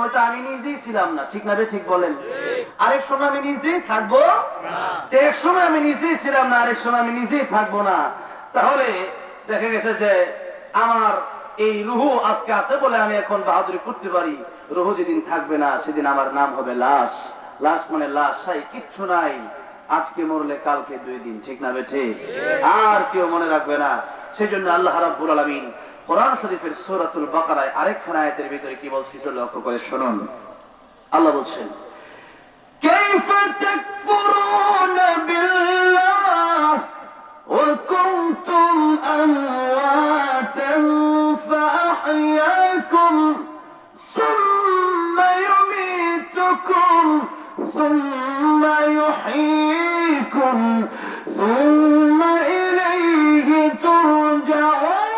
হয়তো আমি নিজেই ছিলাম না, ঠিক না? ঠিক বলেন। আরেক সময় আমি নিজেই থাকবো না, এক সময় আমি নিজেই ছিলাম না, আরেক সময় আমি নিজেই থাকবো না। তাহলে দেখা গেছে যে আমার এই রুহু আজকে আছে বলে আমি এখন বাহাদুরি করতে পারি। রুহু যেদিন থাকবে না সেদিন আমার নাম হবে লাশ। লাশ মানে লাশ, কিচ্ছু নাই। আজকে মরলে কালকে 2 দিন, ঠিক না বেঠে? আর কেউ মনে রাখবে না। সেই জন্য আল্লাহ রাব্বুল আলামিন কোরআন শরীফের সূরাতুল বাকারায় আরেকখানা আয়াতের ভিতরে কি বলছে সেটা লক্ষ্য করে শুনুন। আল্লাহ বলছেন, কাইফা তাকফুরুনা বিল্লাহ ওয়া কুনতুম আমওয়াতান ফাআহইয়াকুম সুম্মা ইউমীতুকুম সুম্মা ইউহয়ীকুম সুম্মা ইলাইহি তুরজাউন।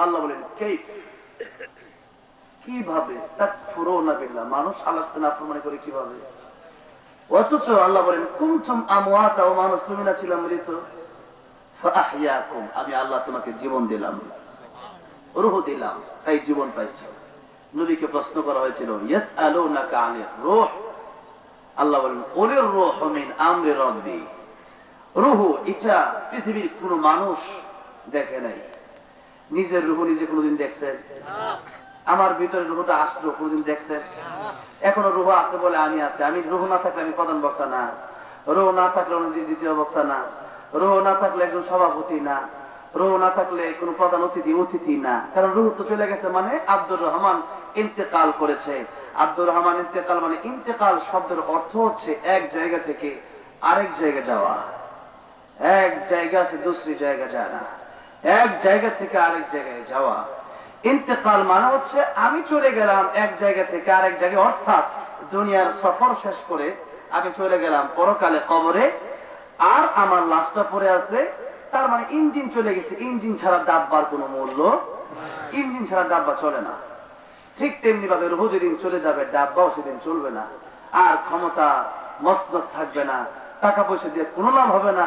আল্লাহ বলেন কিভাবে তাকফুরুনা বিল্লাহ, মানুষ আল্লাহর সাথে নাফরমানি করে কিভাবে? অথচ আল্লাহ বলেন কুনতুম আমওয়াতা, ও মানুষ তুমি না ছিলাম মৃত, ফাআহইয়াকুম, আমি আল্লাহ তোমাকে জীবন দিলাম, রূহ দিলাম, তাই জীবন পাইছো। নবীকে প্রশ্ন করা হয়েছিল ইয়াসআলুনাকা আনির রূহ, আল্লাহ বলেন কুলির রূহু মিন আমরি রাব্বি। রূহ এটা পৃথিবীর কোনো মানুষ দেখে নাই। নিজের রূহ নিজে কোনোদিন দেখছেন? আমার ভিতরে রূহটা আসলো কোনোদিন দেখছেন? এখনো রূহ আছে বলে আমি আছি। আমি রূহ না থাকলে আমি প্রধান বক্তা না, রূহ না থাকলে দ্বিতীয় বক্তা না, রূহ না থাকলে একজন সভাপতি না, রূহ না থাকলে কোনো প্রধান অতিথি না। কারণ রূহ তো চলে গেছে, মানে আব্দুর রহমান ইন্তেকাল করেছে। আব্দুর রহমান ইন্তেকাল মানে, ইন্তেকাল শব্দের অর্থ হচ্ছে এক জায়গা থেকে আরেক জায়গা যাওয়া। এক জায়গা से दूसरी জায়গা जाना, এক জায়গা থেকে আরেক জায়গায় যাওয়া। ইন্তেকাল মানে হচ্ছে আমি চলে গেলাম এক জায়গা থেকে আরেক জায়গায়, অর্থাৎ দুনিয়ার সফর শেষ করে আমি চলে গেলাম পরকালে কবরে, আর আমার লাশটা পড়ে আছে। তার মানে ইঞ্জিন চলে গেছে। ইঞ্জিন ছাড়া ডাব্বার কোনো মূল্য, ইঞ্জিন ছাড়া ডাব্বা চলে না। ঠিক তেমনি ভাবে রূহ যেদিন চলে যাবে ডাব্বাও সেদিন চলবে না। আর ক্ষমতা মসনদ থাকবে না, টাকা পয়সা দিয়ে কোনো লাভ হবে না।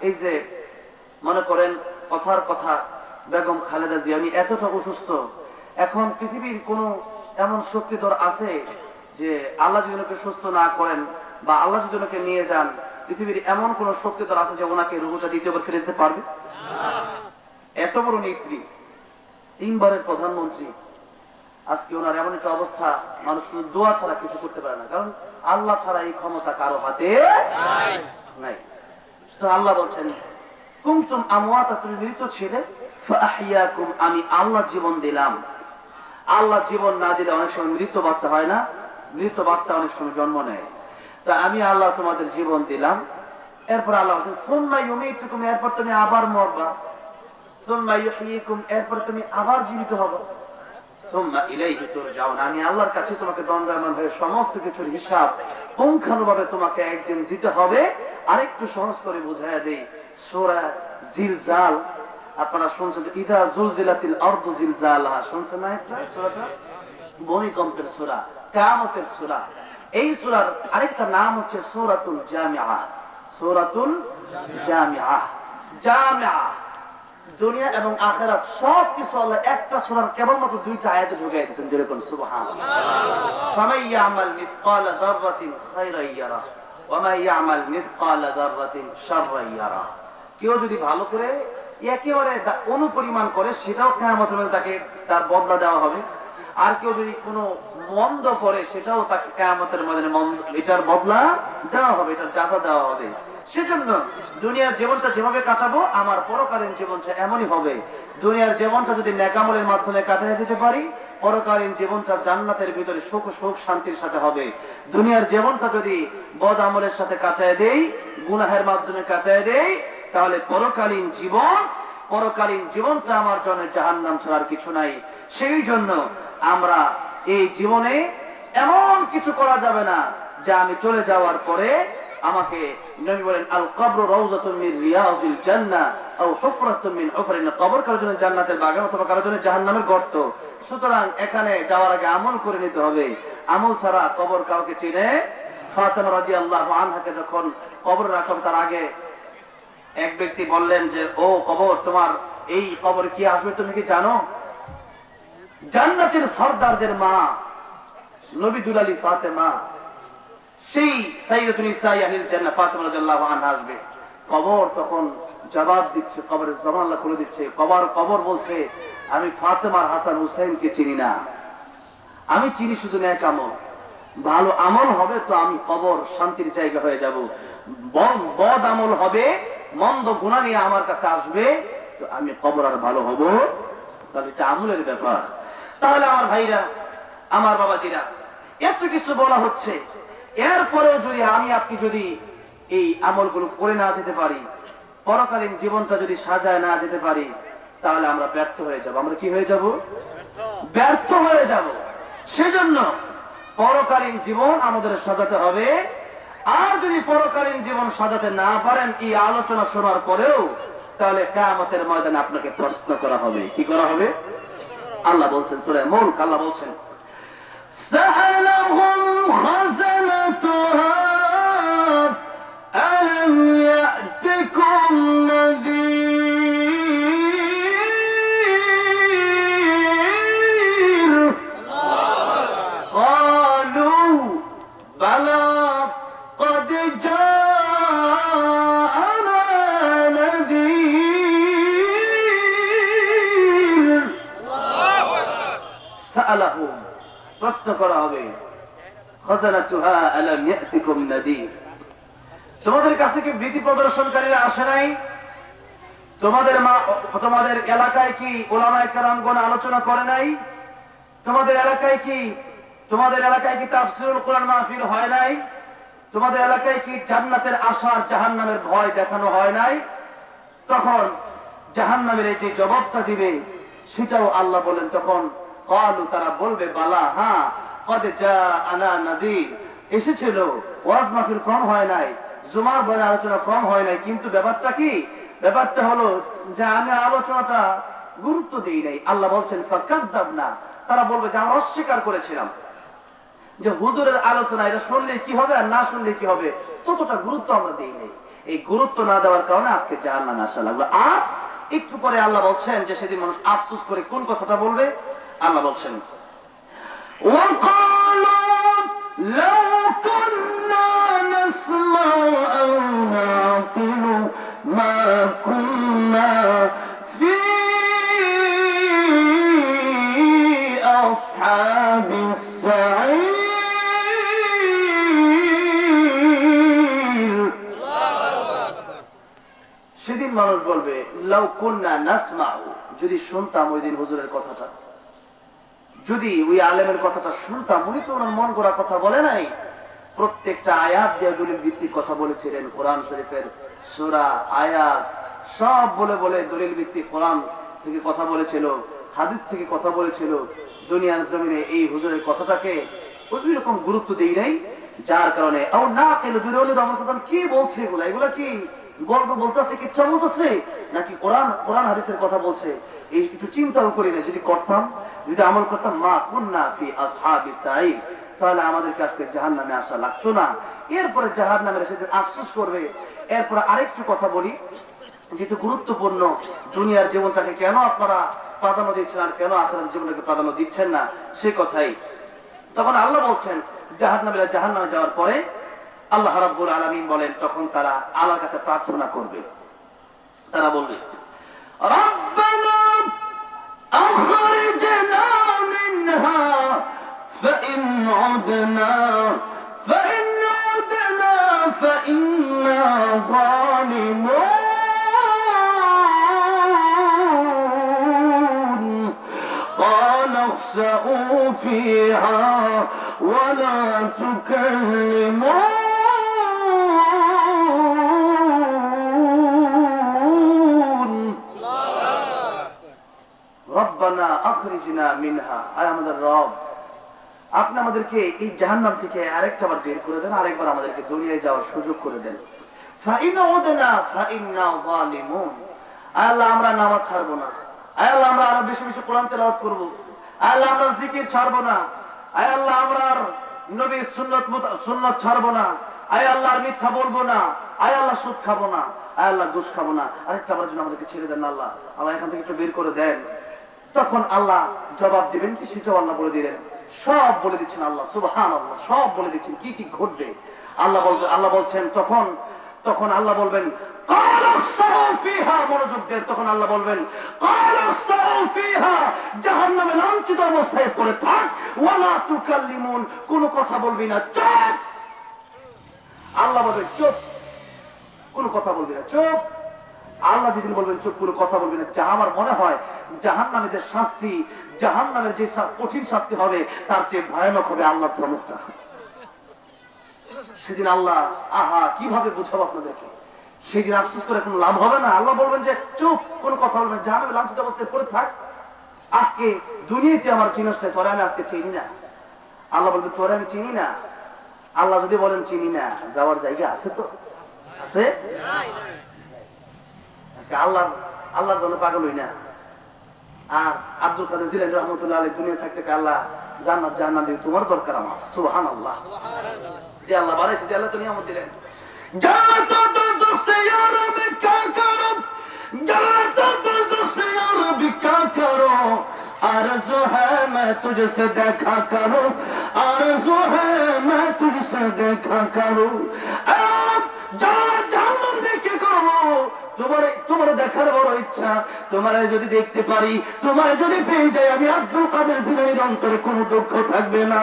এই যে মনে করেন কথার কথা বেগম খালেদা জিয়া উনি এতটা অসুস্থ, এখন পৃথিবীর কোন এমন শক্তিধর আছে যে আল্লাহ যদি ওনাকে সুস্থ না করেন বা আল্লাহ যদি ওনাকে নিয়ে যান, পৃথিবীর এমন কোন শক্তিধর আছে যে ওনাকে রূহটা দ্বিতীয়বার ফিরে দিতে পারবে? এত বড় নেত্রী, 3 বারের প্রধানমন্ত্রী, আজকে ওনার এমন একটা অবস্থা, মানুষ শুধু দোয়া ছাড়া কিছু করতে পারে না। কারণ আল্লাহ ছাড়া এই ক্ষমতা কারো হাতে নাই। আল্লাহ বলছেন কুনতুম আমওয়াতা, তুমি মৃত ছিলে, ফাআহইয়াকুম, আমি আল্লাহ জীবন দিলাম। আল্লাহ জীবন না দিলে অনেক সময় মৃত বাচ্চা হয় না? মৃত বাচ্চা অনেক সময় জন্ম নেয়। তা আমি আল্লাহ তোমাদের জীবন দিলাম। এরপর আল্লাহ বলছেন সুম্মা ইউমীতুকুম, এরপর তুমি আবার মরবা, সুম্মা ইউহয়ীকুম, এরপর তুমি আবার জীবিত হবে, সুম্মা ইলাইহি তুরজাউন, আমি আল্লাহর কাছে তোমাকে দণ্ডায়মান হয়ে সমস্ত কিছুর হিসাব পুঙ্খানুভাবে তোমাকে একদিন দিতে হবে। আরেকটু সহজ করে বুঝাইয়া দেই, সূরা জিলজাল আপনারা শুনছেন, ইযা জুলজিলাতিল আরদু জিলজালাহা, শুনছেন না? একটা সূরাটা ভূমিকম্পের সূরা, কিয়ামতের সূরা। এই সূরার আরেকটা নাম হচ্ছে সূরাতুল জামিআহ। সূরাতুল জামিআহ, জামিআহ দুনিয়া এবং আখিরাত সব কিছু আল্লাহ একটা সূরার কেবলমাত্র 2টা আয়াতে ঢুকাই দিয়েছেন। যেরকম সুবহানাল্লাহ, ফামান ইয়ামাল মিসকালা যাররাতিন খায়রান ইয়ারা ওয়া মান ইয়ামাল মিসকালা যাররাতিন শাররান ইয়ারা। কেউ যদি ভালো করে একেবারে অনুপরিমাণ করে সেটাও কিয়ামতের দিন তাকে তার বদলা দেওয়া হবে। আর কেউ যদি কোনো মন্দ করে সেটাও তাকে কিয়ামতের ময়দানে এটার বদলা দেওয়া হবে, এটার জাযা দেওয়া হবে। সেজন্য দুনিয়ার জীবনটা যেভাবে কাটাবো আমার পরকালীন জীবনটা এমনই হবে। দুনিয়ার জীবনটা যদি নেক আমলের মাধ্যমে কাটিয়ে যেতে পারি, পরকালীন জীবনটা জান্নাতের ভিতরে সুখ সুখ শান্তির সাথে হবে। দুনিয়ার জীবনটা যদি বদ আমলের সাথে কাটায় দেই, গুনাহের মাধ্যমে কাটায় দেই, তাহলে পরকালীন জীবনটা আমার জন্য জাহান্নাম ছাড়ার কিছু নাই। সেই জন্য আমরা এই জীবনে এমন কিছু করা যাবে না যা আমি চলে যাওয়ার পরে আমাকে, নবী বলেন আল কবরু রাউযাতুন মিন রিয়াযিল জান্নাহ আও হুফরাতুন মিন হুফরিন, কবর কারোর জন্য জান্নাতের বাগান অথবা কারোর জন্য জাহান্নামের গর্ত। সুতরাং এখানে যাওয়ার আগে আমল করে নিতে হবে। আমল ছাড়া কবর কাউকে চিনে? ফাতেমা রাদিয়াল্লাহু আনহাকে যখন কবর রাখা তার আগে এক ব্যক্তি বললেন যে ও কবর, তোমার এই কবরে কি আসবে তুমি কি জানো? জান্নাতের সর্দারদের মা নবী দুলালী ফাতেমা, সেই সাইয়্যিদাতুন নিসাই আহলিল জান্নাহ ফাতেমা রাদিয়াল্লাহু আনহা আসবে। কবর তখন জবাব দিচ্ছে, কবরের জবান আল্লাহ খুলে দিচ্ছে। কবর বলছে, আমি ফাতেমার হাসান হুসাইনকে চিনি না, আমি চিনি শুধু নেক আমল। ভালো আমল হবে তো আমি কবর শান্তির জায়গা হয়ে যাব, বদ আমল হবে, মন্দ গুনাহ নিয়ে আমার কাছে আসবে তো আমি কবর আর ভালো হব। তাহলে এটা আমলের ব্যাপার। তাহলে আমার ভাইরা, আমার বাবাজিরা, এত কিছু বলা হচ্ছে, এরপরেও যদি আমি আপনি যদি এই আমলগুলো করে না যেতে পারি, পরকালীন জীবনটা যদি সাজায় না যেতে পারি, তাহলে আমরা ব্যর্থ হয়ে যাব। আমরা কি হয়ে যাব? ব্যর্থ হয়ে যাব। সেজন্য পরকালীন জীবন আমাদের সাজাতে হবে। আর যদি পরকালীন জীবন সাজাতে না পারেন এই আলোচনা শোনার পরেও, তাহলে কিয়ামতের ময়দানে আপনাকে প্রশ্ন করা হবে। কি করা হবে? আল্লাহ বলছেন সূরা মুলক, আল্লাহ বলছেন সাআলাহুম খাযানাতুহা আলাম ইয়াতিকুম নাযীর ক্বালু বালা قد جاءنا نذير سألهم প্রশ্ন করা হবে খাযানাতুহা আলাম ইয়াতিকুম নাযীর, তোমাদের কাছে কি ভীতি প্রদর্শনকারীরা আসে নাই? তোমাদের এলাকায় কি উলামায়ে কেরামগণ আলোচনা করে নাই? তোমাদের এলাকায় কি তাফসীরুল কোরআন মাহফিল হয় নাই? তোমাদের এলাকায় কি জান্নাতের আশা জাহান্নামের ভয় দেখানো হয় নাই? তখন জাহান্নামের এই যে জবাবটা দিবে সেটাও আল্লাহ বলেন, তখন ক্বালু তারা বলবে বালা, হ্যাঁ, কদ জাআনা নাযীর, এসেছিল, ওয়াজ মাহফিল কম হয় নাই, জুমার বয়ান আলোচনা কম হয় নাই, কিন্তু ব্যাপারটা কি? ব্যাপারটা হলো যে আমি আলোচনাটা গুরুত্ব দেই নাই। আল্লাহ বলছেন ফাকাযযাবনা, তারা বলবে যে আমরা অস্বীকার করেছিলাম যে হুজুরের আলোচনা এটা শুনলে কি হবে আর না শুনলে কি হবে, ততটা গুরুত্ব আমরা দেই নাই। এই গুরুত্ব না দেওয়ার কারণে আজকে জাহান্নামে আসা লাগলো। আর একটু পরে আল্লাহ বলছেন যে সেদিন মানুষ আফসোস করে কোন কথাটা বলবে। আল্লাহ বলছেন وقالوا لو كنا نسمع أو نعقل ما كنا في أصحاب السعير। সেদিন মানুষ বলবে লাউ কুন্না নাসমাউ, যদি শুনতাম ওই দিন হুজুরের কথাটা, যদি ওই আলেমের কথাটা শুনতাম, উনি তো ওনার মন গড়া কথা বলে নাই, প্রত্যেকটা আয়াত দিয়ে দলিল ভিত্তিক কথা বলেছিলেন। কোরআন শরীফের সূরা আয়াত সব বলে বলে দলিল ভিত্তিক কোরআন থেকে কথা বলেছিল, হাদিস থেকে কথা বলেছিল। দুনিয়ার জমিনে এই হুজুরের কথাটাকে ওই রকম গুরুত্ব দেই নাই, যার কারণে ও না কেন জুড়ে হলে আমার কথা কি বলছে, এগুলা কি গল্প বলতেছে, কিচ্ছা বলতেছে, নাকি কোরআন হাদিসের কথা বলছে, এই একটু চিন্তাও করি না। যদি করতাম, যদি আমল করতাম, মা কুন্না ফি আসহাবিস সাঈর, তাহলে আমাদেরকে আজকে জাহান্নামে আসা লাগতো না। এরপরে জাহান্নামের সেদিন আফসোস করবে। এরপরে আরেকটু কথা বলি, যেহেতু গুরুত্বপূর্ণ, দুনিয়ার জীবনটাকে কেন আপনারা প্রাধান্য দিচ্ছেন আর কেন আখিরাতের জীবনটাকে প্রাধান্য দিচ্ছেন না, সে কথাই। তখন আল্লাহ বলছেন জাহান্নামীরা জাহান্নামে যাওয়ার পরে আল্লাহ রাব্বুল আলামিন বলেন, তখন তারা আল্লাহর কাছে প্রার্থনা করবে। তারা বলবে রব্বানা আখরিজনা মিনহা ফাইন উদনা ফাইন্না যালিমুন قال اخسئوا فيها ولا تكلمون রব্বানা আখরিজনা মিনহা, আয় আমাদের রব, আপনি আমাদেরকে এই জাহান্নাম থেকে আরেকটা বার বের করে দেন, আরেকবার আমাদেরকে দুনিয়ায় যাওয়ার সুযোগ করে দেন। ফাইন উদনা ফাইন্না যালিমুন, আয় আল্লাহ আমরা নামাজ ছাড়বো না, আয় আল্লাহ আমরা আরো বেশি বেশি কোরআন তেলাওয়াত করব, আয় আল্লাহ আমরা জিকির ছাড়বো না, আয় আল্লাহ আমরা নবীর সুন্নাত ছাড়বো না, আয় আল্লাহ মিথ্যা বলবো না, আয় আল্লাহ সুদ খাবো না, আয় আল্লাহ ঘুষ খাবো না, আরেকটা বার জন্য আমাদেরকে ছেড়ে দেন না আল্লাহ, আল্লাহ এখান থেকে একটু বের করে দেন। তখন আল্লাহ জবাব দিবেন কি, সেটাও আল্লাহ বলে দিলেন, সব বলে দিচ্ছেন আল্লাহ সুবহানাল্লাহ, সব বলে দিচ্ছেন কি কি ঘটবে। আল্লাহ বলছেন তখন আল্লাহ বলবেন মনোযোগ দেন, তখন আল্লাহ বলবেন জাহান্নামে লাঞ্ছিত অবস্থায় পড়ে থাক, ওয়ালা তুকাল্লিমুন, কোনো কথা বলবি না, চুপ। আল্লাহ বলবেন চুপ, কোনো কথা বলবি না, চুপ। আল্লাহ যেদিন বলবেন চুপ, কোনো কথা বলবি না, যা আমার মনে হয় জাহান্নামীদের শাস্তি, জাহান্নামের যে কঠিন শাস্তি হবে তার চেয়ে ভয়ানক হবে আল্লাহর ধর্মটা। সেদিন আল্লাহ কিভাবে বুঝাবো আপনাদেরকে, সেদিন আফসোস করে কোনো লাভ হবে না। আল্লাহ বলবেন যে চুপ, কোনো কথা বলবেন, জাহান্নামে লাঞ্ছিত অবস্থায় পড়ে থাক। আজকে দুনিয়াতে আমার চিনস নাই, তোরে আমি আজকে চিনি না। আল্লাহ বলবেন তোরে আমি চিনি না। আল্লাহ যদি বলেন চিনি না, যাওয়ার জায়গা আছে তো আছে? আজকে আল্লাহর জন্য পাগল হই না। আর আব্দুল কাদের জিলানী রাহমাতুল্লাহ আলাইহি দুনিয়া থাকতে আল্লাহ জান্নাত জাহান্নাম দিয়ে তোমার দরকার আমার, সুবহানাল্লাহ। যে আল্লাহ বানাইছে, যে আল্লাহ তো নিয়ামত দিলেন, জান্নাত দোজখ সে ইয়া রব क्या करो, জান্নাত দোজখ সে ইয়া রব क्या करो, आरज़ू है मैं तुझसे देखा करूं, आरज़ू है मैं तुझसे देखा करूं। জান্নাত জাহান্নাম দেখে করবো, তোমার দেখার বড় ইচ্ছা। তোমার যদি দেখতে পারি, তোমার যদি পেয়ে যাই, আমি আব্দুল কাদের জিলানীর অন্তরে কোনো দুঃখ থাকবে না।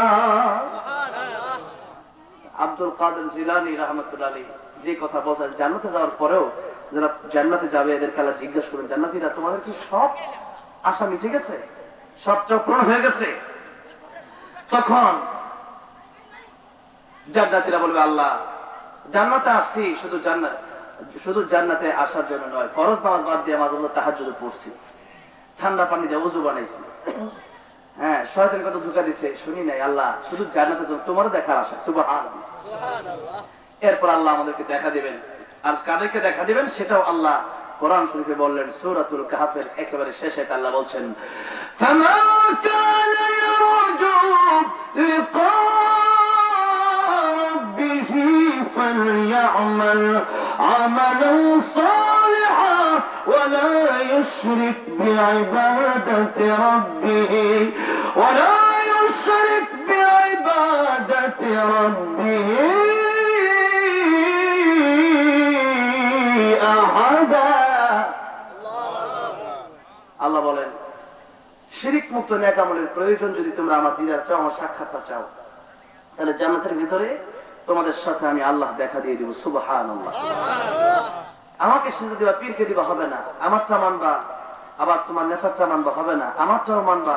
আব্দুল কাদের জিলানী রাহমাতুল্লাহ আলাইহি যে কথা বলেন, জান্নাতে যাওয়ার পরেও যারা জান্নাতে যাবে এদেরকে আল্লাহ জিজ্ঞাসা করেন, জান্নাতীরা তোমাদের কি সব আশা মিটে গেছে, সব চাওয়া পূরণ হয়ে গেছে? তখন জান্নাতীরা বলবে আল্লাহ জান্নাতে আসছি শুধু জান্নাতে আসার জন্য নয়, ফরজ নামাজ বাদ দিয়ে মাঝে মাঝে তাহাজ্জুদ পড়ছি, ঠান্ডা পানি দিয়ে ওযু বানাইছি, হ্যাঁ শয়তানের কথা ধোঁকা দিছে শুনি নাই, আল্লাহ শুধু জান্নাতের জন্য তোমারও দেখার আশা, সুবহানাল্লাহ। এরপর আল্লাহ আমাদেরকে দেখা দিবেন, আর কাদেরকে দেখা দিবেন সেটাও আল্লাহ কোরআন শরীফে বললেন। সূরাতুল কাহফের একেবারে শেষে আল্লাহ বলছেন, ফামা কানা ইয়ারজু লিকা রাব্বিহি ফালইয়ামাল আমালান সালিহান ওয়া লা ইউশরিক বিইবাদাতি রাব্বিহি ওয়া লা ইউশরিক বিইবাদাতি রাব্বিহি আল্লাহ বলেন শিরিক মুক্ত নেক আমলের প্রয়োজন যদি তোমরা আমার দিদার চাও, আমার সাক্ষাৎটা চাও, তাহলে জান্নাতের ভিতরে তোমাদের সাথে আমি আল্লাহ দেখা দিয়ে দিব, সুবহানাল্লাহ। আমাকে সেজদা দিবা, পীরকে দিবা হবে না, আমারটা মানবা, আবার তোমার নেতারটা মানবা হবে না, আমারটাও মানবা।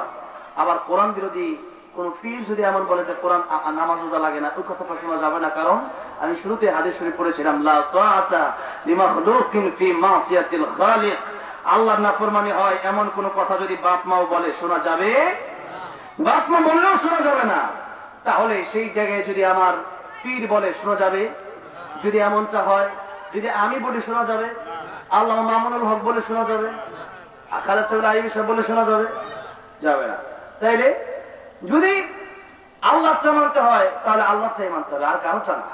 আবার কোরআন বিরোধী কোন পীর যদি এমন বলে যে কোরআন নামাজ রোজা লাগে না, ওই কথাটা শোনা যাবে না। কারণ আমি শুরুতে হাদিস শরীফ পড়েছিলাম, লা তাআতা লিমাখলুকিন ফি মাসিয়াতিল খালিক, আল্লাহর নাফরমানি হয় এমন কোন কথা যদি বাপ মাও বলে শোনা যাবে, বাপ মা বললেও শোনা যাবে না। তাহলে সেই জায়গায় যদি আমার পীর বলে শোনা যাবে, যদি এমনটা হয়, যদি আমি বলি শোনা যাবে, আল্লাহ মামুনুল হক বলে শোনা যাবে, খালেদ সাহেব আইবি সাহেব বলে শোনা যাবে, যাবে না। তাইলে যদি আল্লাহটা মানতে হয় তাহলে আল্লাহটাই মানতে হবে, আর কারোটা না।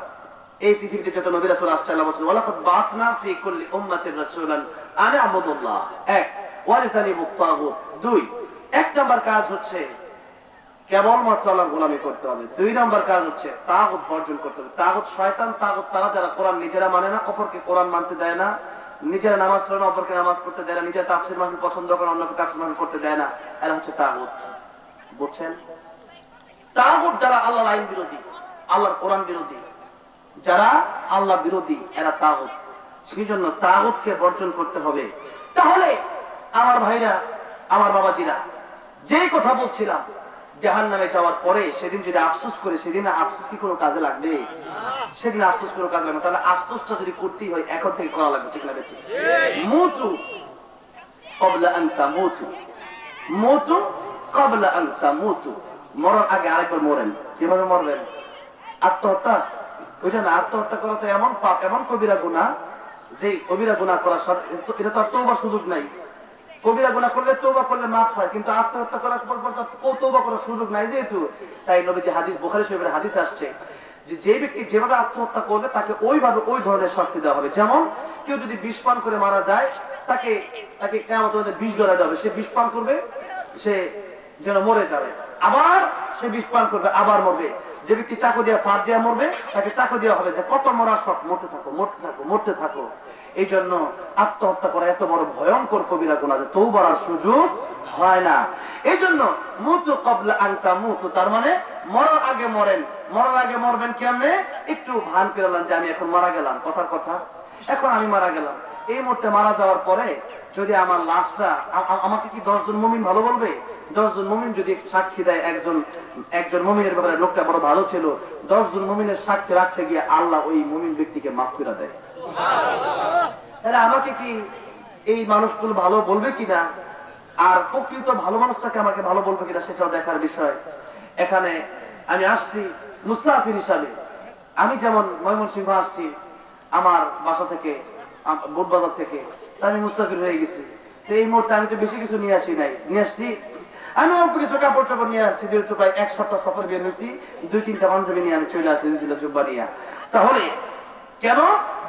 এই পৃথিবীতে যত নবী রাসূল আসছে আল্লাহ বলেছেন, ওয়ালাকাদ বাআসনা ফি কুল্লি উম্মাতির রাসূলান আন আ'বুদুল্লাহ, এক ওয়ালিতানিবুত তাগুত, দুই এক নাম্বার কাজ হচ্ছে কেবলমাত্র আল্লাহর গোলামি করতে হবে, দুই নাম্বার কাজ হচ্ছে তাগুত বর্জন করতে হবে। তাগুত শয়তান, তাগুত তারা যারা কোরআন নিজেরা মানে না, অপরকে কোরআন মানতে দেয় না, নিজেরা নামাজ পড়ে না, অপরকে নামাজ পড়তে দেয় না, নিজেরা তাফসীর মাহফিল পছন্দ করে অন্যকে তাফসীর মাহফিল করতে দেয় না, এরা হচ্ছে তাগুত। বুঝছেন? তাগুত যারা আল্লাহর আইন বিরোধী, আল্লাহর কোরআন বিরোধী, যারা আল্লাহ বিরোধী, এরা তাগুত। সেই জন্য তাগুতকে বর্জন করতে হবে। তাহলে আমার ভাইরা, আমার বাবাজিরা, যেই কথা বলছিলাম জাহান্নামে যাওয়ার পরে সেদিন যদি আফসোস করে, সেদিন আফসোস কি কোনো কাজে লাগবে? সেদিন আফসোস কোনো কাজে লাগবে। তাহলে আফসোসটা যদি করতেই হয় এখন থেকে করা লাগবে, ঠিক লাগছে? মুতু ক্বাবলা আন তামুতু, মুতু ক্বাবলা আন তামুতু, মরার আগে আরেকবার মরেন। কিভাবে মরবেন? আত্মহত্যা? ওইটা না, আত্মহত্যা করা তো এমন পাপ, এমন কবিরা গুনাহ, যে কবিরা গুনাহ করার সাথে এটা তো তওবার সুযোগ নাই। কবিরা গুনাহ করলে তওবা করলে মাফ হয়, কিন্তু আত্মহত্যা করার পর তো তওবা করার সুযোগ নাই যেহেতু। তাই নবীজি হাদিস, বুখারী শরীফের হাদিস আসছে যে ব্যক্তি যেভাবে আত্মহত্যা করবে তাকে ওইভাবে ওই ধরনের শাস্তি দেওয়া হবে। যেমন কেউ যদি বিষ পান করে মারা যায়, তাকে তাকে কিয়ামতের মধ্যে বিষ ধরা যাবে, সে বিষ পান করবে, সে যেন মরে যাবে, আবার সে বিষ পান করবে, আবার মরবে। যে ব্যক্তি চাকু দিয়ে ফাঁদ দিয়ে মরবে, তাকে চাকু দেওয়া হবে যে কত মরা শখ, মরতে থাকো মরতে থাকো মরতে থাকো। এই জন্য আত্মহত্যা করা এত বড় ভয়ঙ্কর কবিরা গুনাহ যে তওবার সুযোগ হয় না। এই জন্য মুতু ক্বাবলা আন তামুতু, তার মানে মরার আগে মরেন। মরার আগে মরবেন কেমনে? একটু ভান করলাম যে আমি এখন মারা গেলাম, কথার কথা এখন আমি মারা গেলাম। এই মুহূর্তে মারা যাওয়ার পরে যদি আমার লাশটা, আমাকে কি 10 জন মুমিন ভালো বলবে? 10 জন মুমিন যদি সাক্ষী দেয় একজন মুমিনের ব্যাপারে লোকটা বড় ভালো ছিল, 10 জন মুমিনের সাক্ষী রাখতে গিয়ে আল্লাহ ওই মুমিন ব্যক্তিকে মাফ করে দেয়। তাহলে আমাকে কি এই মানুষগুলো ভালো বলবে কিনা, আর প্রকৃত ভালো মানুষটাকে আমাকে ভালো বলবে কিনা সেটাও দেখার বিষয়। এখানে আমি আসছি মুসাফির হিসাবে। আমি যেমন ময়মনসিংহ আসছি আমার বাসা থেকে, বোটবাজার থেকে, আমি মুসাফির হয়ে গেছি। তো এই মুহূর্তে আমি তো বেশি কিছু নিয়ে আসি নাই, নিয়ে আসছি আমি অল্প কিছু কাপড় চাপড় নিয়ে আসছি, যেহেতু প্রায় 1 সপ্তাহ সফর বের হয়েছি। 2-3টা পাঞ্জাবি নিয়ে আমি চলে আসছি, 2 জুব্বা নিয়ে। তাহলে কেন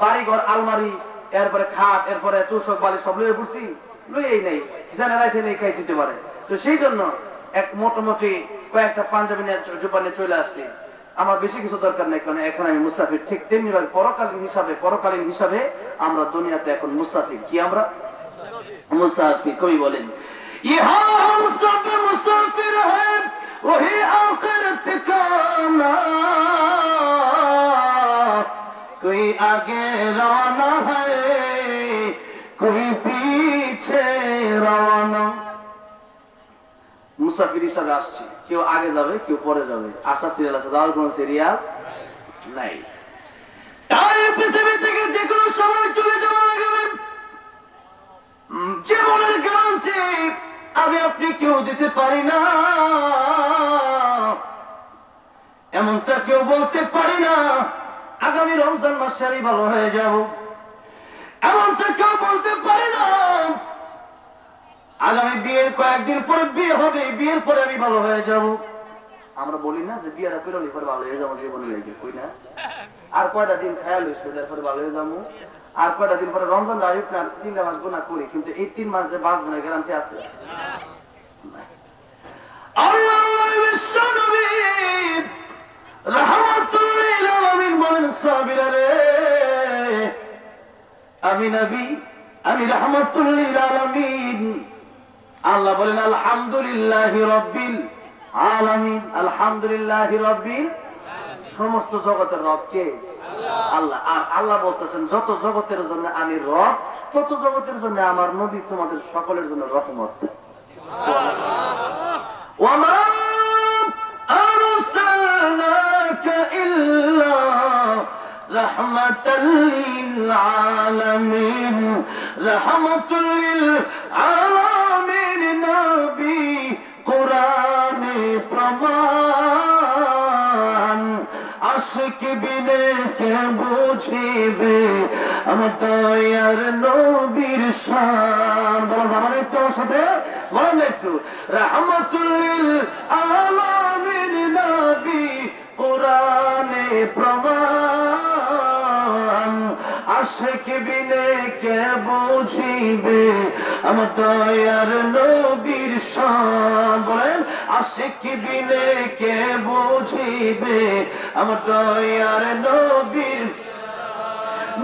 বাড়িঘর আলমারি, এরপরে খাট, এরপরে তুষক বালি সব লয়ে পড়ছি, লইয়েই নেই, জেনারেল নেই খাই দিতে পারে। তো সেই জন্য এক মোটামুটি কয়েকটা পাঞ্জাবি নিয়ে জুব্বা নিয়ে চলে আসছি। আমার বেশি কিছু দরকার নেই, কারণ এখন আমি মুসাফির। ঠিক তেমনি ভাবে পরকালীন হিসাবে আমরা দুনিয়াতে এখন মুসাফির। কি আমরা মুসাফির? কবি বলেন ইহা হাম সব মুসাফির হ্যায় ওহি আখির ঠিকানা, कोई आगे रवाना है कोई पीछे रवाना। মুসাফির হিসাবে আসছি, কেউ আগে যাবে কেউ পরে যাবে, আসা সিরিয়াল আছে, যাওয়ার কোন সিরিয়াল নাই। তাই পৃথিবী থেকে যে কোনো সময় চলে যাওয়া লাগবে। জীবনের গ্যারান্টি আমি আপনি কেউ দিতে পারি না, এমনটা কেউ বলতে পারি না আগামী রমজান মাসে আমি ভালো হয়ে যাব, এমনটা কেউ বলতে পারে না আগামী বিয়ের কয়েকদিন পরে বিয়ে হবে, বিয়ের পরে আমি ভালো হয়ে যাব। আমরা বলি না যে বিয়েটা করে পরে ভালো হয়ে যাবো জীবনে লেগে, কই না? আর কয়টা দিন খেয়াল হয়েছে পরে ভালো হয়ে যাবো, আর কয়টা দিন পরে রমজান আসুক না, 3 মাস গুনাহ করি, কিন্তু এই 3 মাস যে বাঁচবেন গ্যারান্টি আছে? আল্লাহর বিশ্ব নবী রাহমাতুল লিল আলামিন বলেন, সাবিরা রে, আমি নবী, আমি রাহমাতুল লিল আলামিন। আল্লাহ বলেন আলহামদুলিল্লাহি রাব্বিল আলামিন, আলহামদুলিল্লাহি রাব্বিল, সমস্ত জগতের রব কে? আল্লাহ। আর আল্লাহ বলতেছেন যত জগতের জন্য আমি রব, তত জগতের জন্য আমার নবী তোমাদের সকলের জন্য রহমত। ওয়ামা আরসালনাকা ইল্লা রাহমাতাল লিল আলামিন, রাহমাতুল লিল আলামিন নবী কুরআনে প্রমাণ। আশিক বিনে কে বুঝিবে আমার দয়ার নবীর শান। বলা যাবে না একটু আমার সাথে? বলেন একটু, রাহমাতুল লিল আলামিন নবী কুরআনে প্রমাণ। আশিক বিনে কে বুঝিবে আমার দয়ার নবীর শান। বলেন, আশিক বিনে কে বুঝিবে আমার দয়ার নবীর।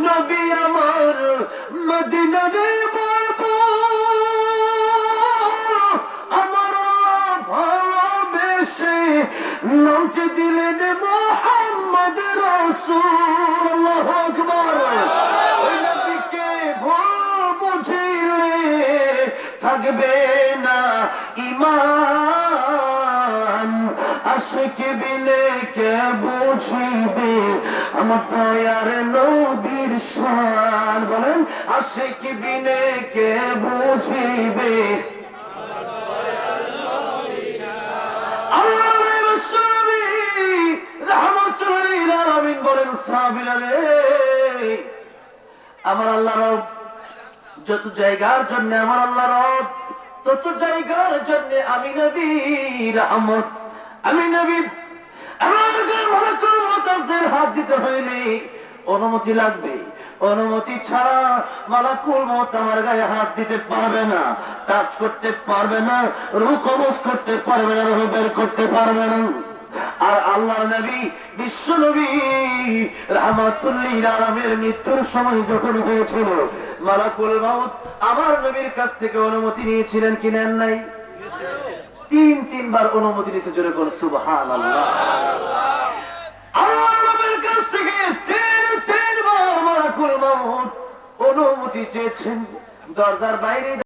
নবী আমার মদিনারে বাবা, আমার আল্লাহ ভালোবেসে নামটি দিলেন মুহাম্মদ রাসূল। আল্লাহু আকবার। ওই নবীকে ভুল বুঝিলে থাকবে না ঈমান। আশিক বিনে কে বুঝিবে আমার দয়ার নবীর শান। বলেন, আশিক বিনে কে বুঝিবে আল্লাহর রাসূল রাহমাতুল লিল আলামিন বলেন, সাহাবীরা রে, আমার আল্লাহ রব যত জায়গার জন্য আমার আল্লাহ রব, তত জায়গার জন্য আমি নবী রহমত, আমি নবী মালাকুল মউতের হাত দিতে হইলে অনুমতি লাগবে। অনুমতি ছাড়া মালাকুল মউত আমার গায়ে হাত দিতে পারবে না, টাচ করতে পারবে না, রূহ কবজ করতে পারবে না, রূহ বের করতে পারবে না। আর আল্লাহর নবী, বিশ্ব নবী রাহমাতুল লিল আলামিনের মৃত্যুর সময় যখন হয়েছিল, মালাকুল মউত আমার নবীর কাছ থেকে অনুমতি নিয়েছিলেন কি নেন নাই? তিনবার অনুমতি নিয়েছে। জোরে বল সুবহানাল্লাহ। আল্লাহর নবীর কাছ থেকে তিনবার মালাকুল মউত অনুমতি চেয়েছেন। দরজার বাইরে